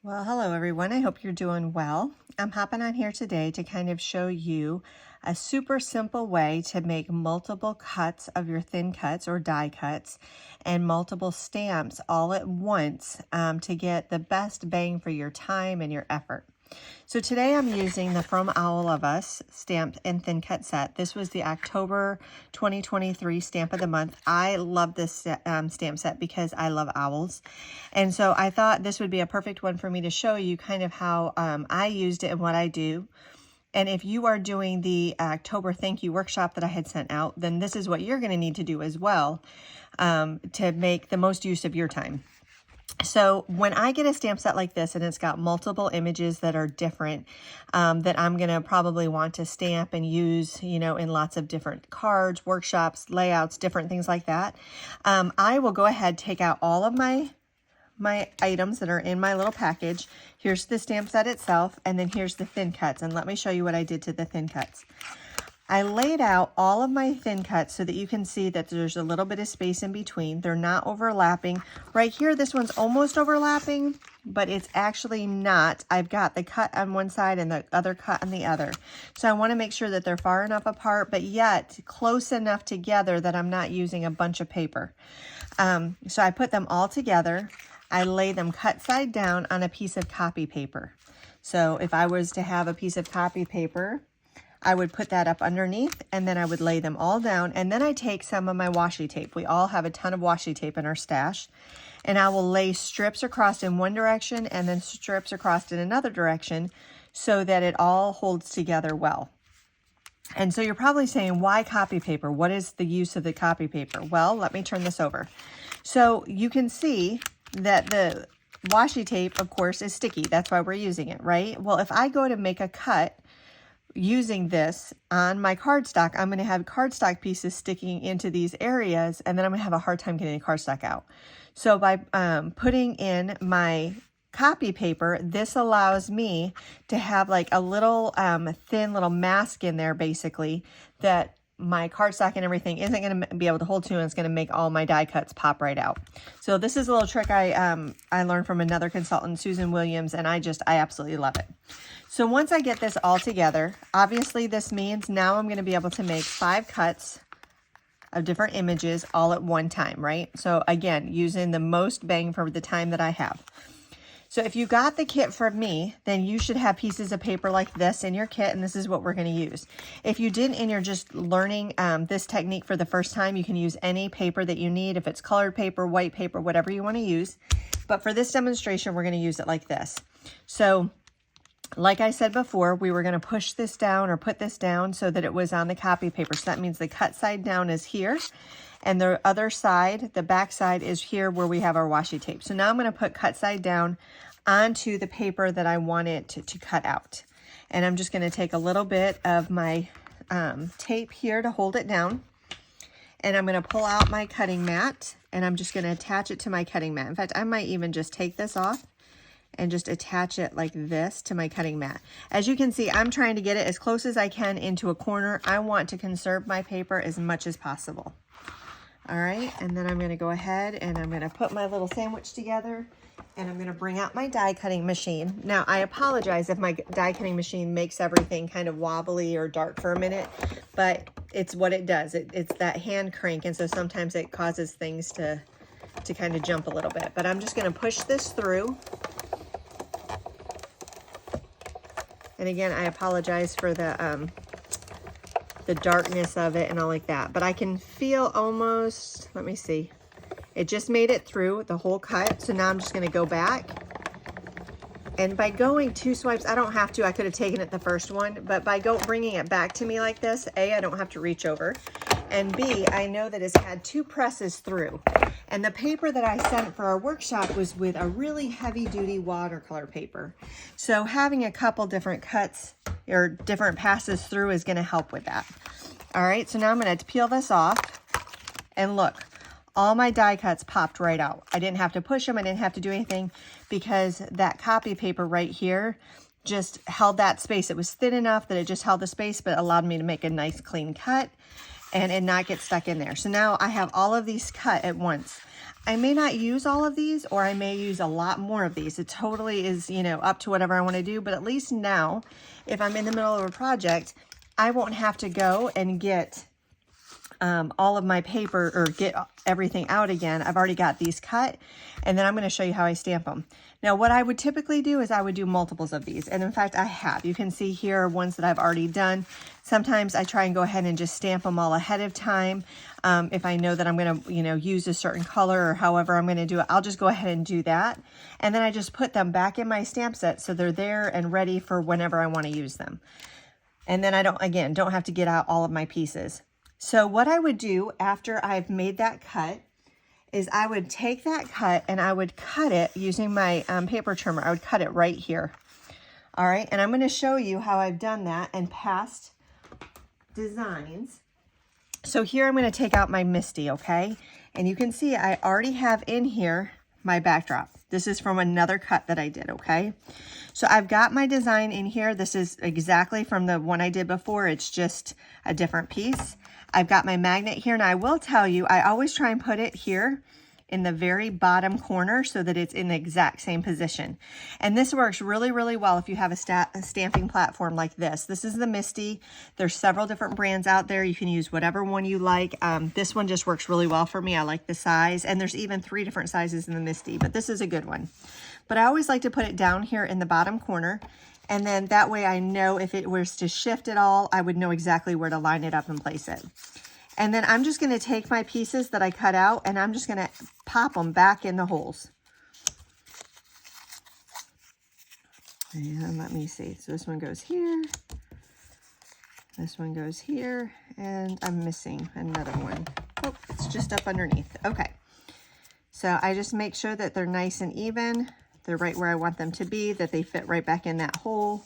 Well, hello everyone. I hope you're doing well. I'm hopping on here today to kind of show you a super simple way to make multiple cuts of your thin cuts or die cuts and multiple stamps all at once to get the best bang for your time and your effort. So today I'm using the From Owl of Us stamp and thin cut set. This was the October 2023 stamp of the month. I love this stamp set because I love owls. And so I thought this would be a perfect one for me to show you kind of how I used it and what I do. And if you are doing the October thank you workshop that I had sent out, then this is what you're going to need to do as well to make the most use of your time. So when I get a stamp set like this and it's got multiple images that are different that I'm going to probably want to stamp and use, you know, in lots of different cards, workshops, layouts, different things like that, I will go ahead, take out all of my items that are in my little package. Here's the stamp set itself, and then here's the thin cuts. And let me show you what I did to the thin cuts. I laid out all of my thin cuts so that you can see that there's a little bit of space in between. They're not overlapping. Right here, this one's almost overlapping, but it's actually not. I've got the cut on one side and the other cut on the other. So I want to make sure that they're far enough apart, but yet close enough together that I'm not using a bunch of paper. So I put them all together. I lay them cut side down on a piece of copy paper. So if I was to have a piece of copy paper, I would put that up underneath, and then I would lay them all down, and then I take some of my washi tape. We all have a ton of washi tape in our stash, and I will lay strips across in one direction and then strips across in another direction so that it all holds together well. And so you're probably saying, why copy paper? What is the use of the copy paper? Well, let me turn this over. So you can see that the washi tape, of course, is sticky. That's why we're using it, right? Well, if I go to make a cut using this on my cardstock, I'm going to have cardstock pieces sticking into these areas, and then I'm going to have a hard time getting the cardstock out. So by putting in my copy paper, this allows me to have like a little thin little mask in there, basically, that my cardstock and everything isn't going to be able to hold to, and it's going to make all my die cuts pop right out. So this is a little trick I learned from another consultant, Susan Williams, and I absolutely love it. So once I get this all together, obviously this means now I'm going to be able to make 5 cuts of different images all at one time, right? So again, using the most bang for the time that I have. So if you got the kit from me, then you should have pieces of paper like this in your kit, and this is what we're going to use. If you didn't and you're just learning this technique for the first time, you can use any paper that you need. If it's colored paper, white paper, whatever you want to use. But for this demonstration, we're going to use it like this. So like I said before, we were going to push this down or put this down so that it was on the copy paper. So that means the cut side down is here, and the other side, the back side, is here where we have our washi tape. So now I'm going to put cut side down onto the paper that I want it to cut out. And I'm just going to take a little bit of my tape here to hold it down. And I'm going to pull out my cutting mat, and I'm just going to attach it to my cutting mat. In fact, I might even just take this off and just attach it like this to my cutting mat. As you can see, I'm trying to get it as close as I can into a corner. I want to conserve my paper as much as possible. All right, and then I'm going to go ahead and I'm going to put my little sandwich together, and I'm going to bring out my die cutting machine. Now, I apologize if my die cutting machine makes everything kind of wobbly or dark for a minute, but it's what it does. It's that hand crank, and so sometimes it causes things to kind of jump a little bit. But I'm just going to push this through. And again, I apologize for the darkness of it and all like that. But I can feel almost, let me see. It just made it through the whole cut. So now I'm just going to go back. And by going 2 swipes, I don't have to. I could have taken it the first one. But by bringing it back to me like this, A, I don't have to reach over. And B, I know that it's had 2 presses through. And the paper that I sent for our workshop was with a really heavy-duty watercolor paper. So having a couple different cuts or different passes through is going to help with that. All right, so now I'm going to peel this off. And look, all my die cuts popped right out. I didn't have to push them. I didn't have to do anything because that copy paper right here just held that space. It was thin enough that it just held the space, but allowed me to make a nice clean cut and not get stuck in there. So now I have all of these cut at once. I may not use all of these, or I may use a lot more of these. It totally is, you know, up to whatever I want to do. But at least now, if I'm in the middle of a project, I won't have to go and get all of my paper or get everything out again. I've already got these cut, and then I'm going to show you how I stamp them. Now, what I would typically do is I would do multiples of these. And in fact, I have. You can see here ones that I've already done. Sometimes I try and go ahead and just stamp them all ahead of time. If I know that I'm going to, you know, use a certain color or however I'm going to do it, I'll just go ahead and do that. And then I just put them back in my stamp set so they're there and ready for whenever I want to use them. And then I don't have to get out all of my pieces. So what I would do after I've made that cut is I would take that cut and I would cut it using my paper trimmer. I would cut it right here. All right, and I'm going to show you how I've done that in past designs. So here I'm going to take out my Misty, okay? And you can see I already have in here my backdrop. This is from another cut that I did, okay? So I've got my design in here. This is exactly from the one I did before. It's just a different piece. I've got my magnet here, and I will tell you, I always try and put it here in the very bottom corner so that it's in the exact same position. And this works really, really well if you have a stamping platform like this. This is the Misty. There's several different brands out there. You can use whatever one you like. This one just works really well for me. I like the size, and there's even 3 different sizes in the Misty, but this is a good one. But I always like to put it down here in the bottom corner, and then that way I know if it was to shift at all, I would know exactly where to line it up and place it. And then I'm just going to take my pieces that I cut out, and I'm just going to pop them back in the holes. And let me see. So this one goes here. This one goes here. And I'm missing another one. Oh, it's just up underneath. Okay. So I just make sure that they're nice and even. They're right where I want them to be, that they fit right back in that hole.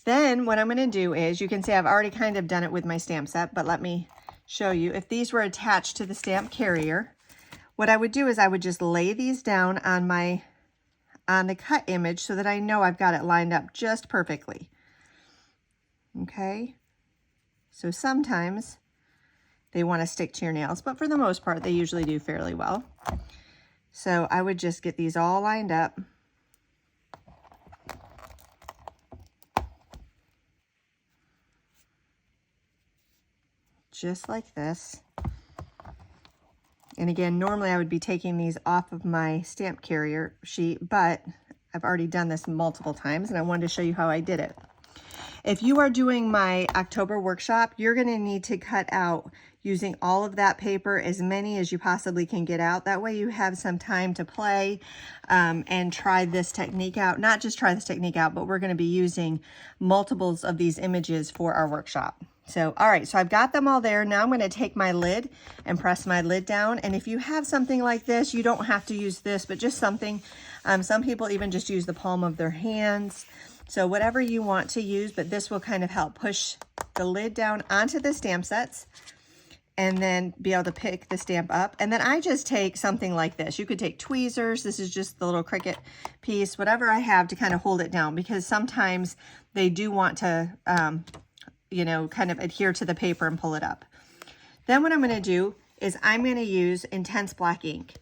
Then what I'm going to do is, you can see I've already kind of done it with my stamp set, but let me show you. If these were attached to the stamp carrier, what I would do is I would just lay these down on the cut image so that I know I've got it lined up just perfectly. Okay, so sometimes they want to stick to your nails, but for the most part they usually do fairly well. So I would just get these all lined up. Just like this. And again, normally I would be taking these off of my stamp carrier sheet, but I've already done this multiple times and I wanted to show you how I did it. If you are doing my October workshop, you're going to need to cut out, using all of that paper, as many as you possibly can get out. That way you have some time to play and try this technique out. Not just try this technique out, but we're going to be using multiples of these images for our workshop. So, all right, so I've got them all there. Now I'm going to take my lid and press my lid down. And if you have something like this, you don't have to use this, but just something. Some people even just use the palm of their hands. So whatever you want to use, but this will kind of help push the lid down onto the stamp sets and then be able to pick the stamp up. And then I just take something like this. You could take tweezers. This is just the little Cricut piece, whatever I have to kind of hold it down, because sometimes they do want to, you know, kind of adhere to the paper and pull it up. Then what I'm going to do is I'm going to use Intense Black ink.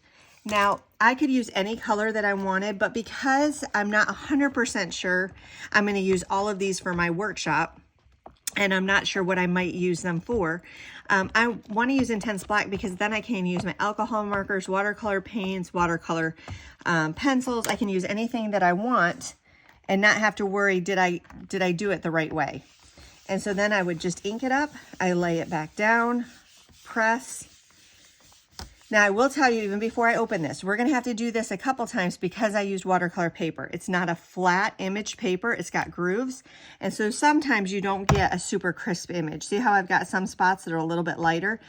Now, I could use any color that I wanted, but because I'm not 100% sure I'm going to use all of these for my workshop, and I'm not sure what I might use them for, I want to use Intense Black because then I can use my alcohol markers, watercolor paints, watercolor pencils. I can use anything that I want and not have to worry, did I do it the right way? And so then I would just ink it up. I lay it back down, press. Now I will tell you, even before I open this, we're going to have to do this a couple times because I used watercolor paper. It's not a flat image paper. It's got grooves. And so sometimes you don't get a super crisp image. See how I've got some spots that are a little bit lighter?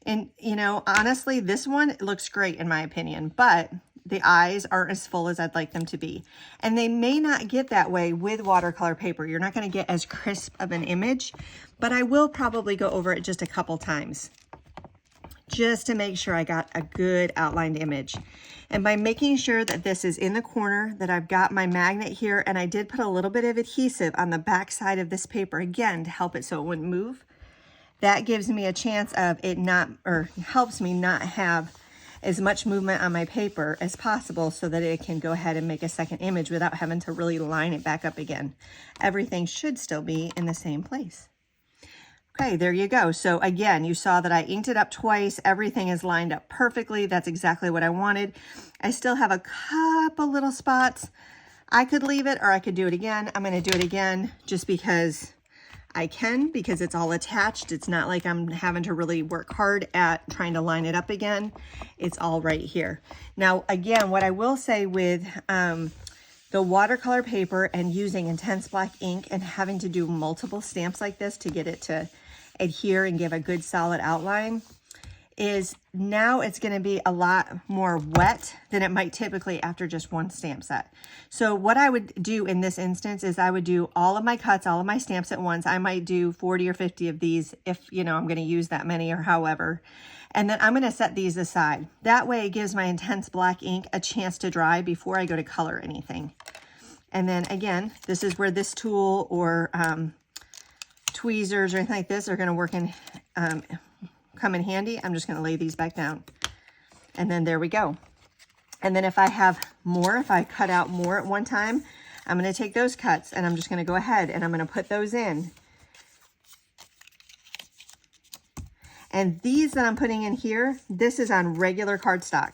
And you know, honestly, this one looks great in my opinion, but the eyes aren't as full as I'd like them to be. And they may not get that way with watercolor paper. You're not going to get as crisp of an image, but I will probably go over it just a couple times, just to make sure I got a good outlined image. And by making sure that this is in the corner, that I've got my magnet here, and I did put a little bit of adhesive on the back side of this paper, again, to help it so it wouldn't move. That gives me a chance of it not, or helps me not have as much movement on my paper as possible so that it can go ahead and make a second image without having to really line it back up again. Everything should still be in the same place. Okay, there you go. So again, you saw that I inked it up twice. Everything is lined up perfectly. That's exactly what I wanted. I still have a couple little spots. I could leave it or I could do it again. I'm going to do it again just because I can, because it's all attached. It's not like I'm having to really work hard at trying to line it up again. It's all right here. Now, again, what I will say with the watercolor paper and using intense black ink and having to do multiple stamps like this to get it to adhere and give a good solid outline is now it's going to be a lot more wet than it might typically after just one stamp set. So what I would do in this instance is I would do all of my cuts, all of my stamps at once. I might do 40 or 50 of these if, you know, I'm going to use that many or however. And then I'm going to set these aside. That way it gives my intense black ink a chance to dry before I go to color anything. And then again, this is where this tool or tweezers or anything like this are going to work in, come in handy. I'm just going to lay these back down. And then there we go. And then if I have more, if I cut out more at one time, I'm going to take those cuts and I'm just going to go ahead and I'm going to put those in. And these that I'm putting in here, this is on regular cardstock.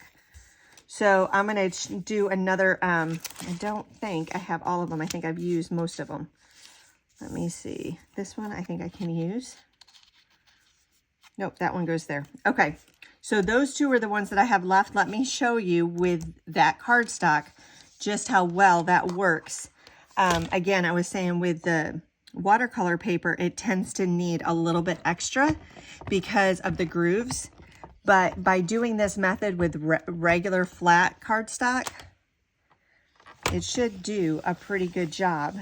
So I'm going to do another, I don't think I have all of them. I think I've used most of them. Let me see. This one I think I can use. Nope, that one goes there. Okay, so those two are the ones that I have left. Let me show you with that cardstock just how well that works. Again, I was saying with the watercolor paper, it tends to need a little bit extra because of the grooves. But by doing this method with regular flat cardstock, it should do a pretty good job.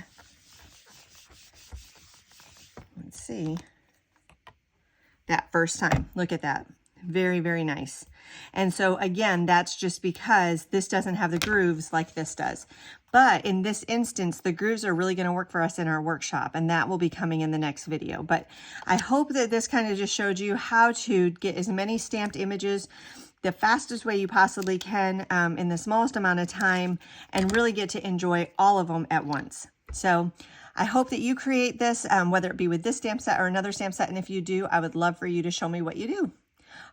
Let's see. That first time, look at that. Very, very nice. And so again, that's just because this doesn't have the grooves like this does. But in this instance, the grooves are really going to work for us in our workshop, and that will be coming in the next video. But I hope that this kind of just showed you how to get as many stamped images the fastest way you possibly can in the smallest amount of time and really get to enjoy all of them at once. So I hope that you create this, whether it be with this stamp set or another stamp set. And if you do, I would love for you to show me what you do.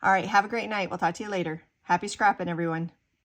All right, have a great night. We'll talk to you later. Happy scrapping, everyone.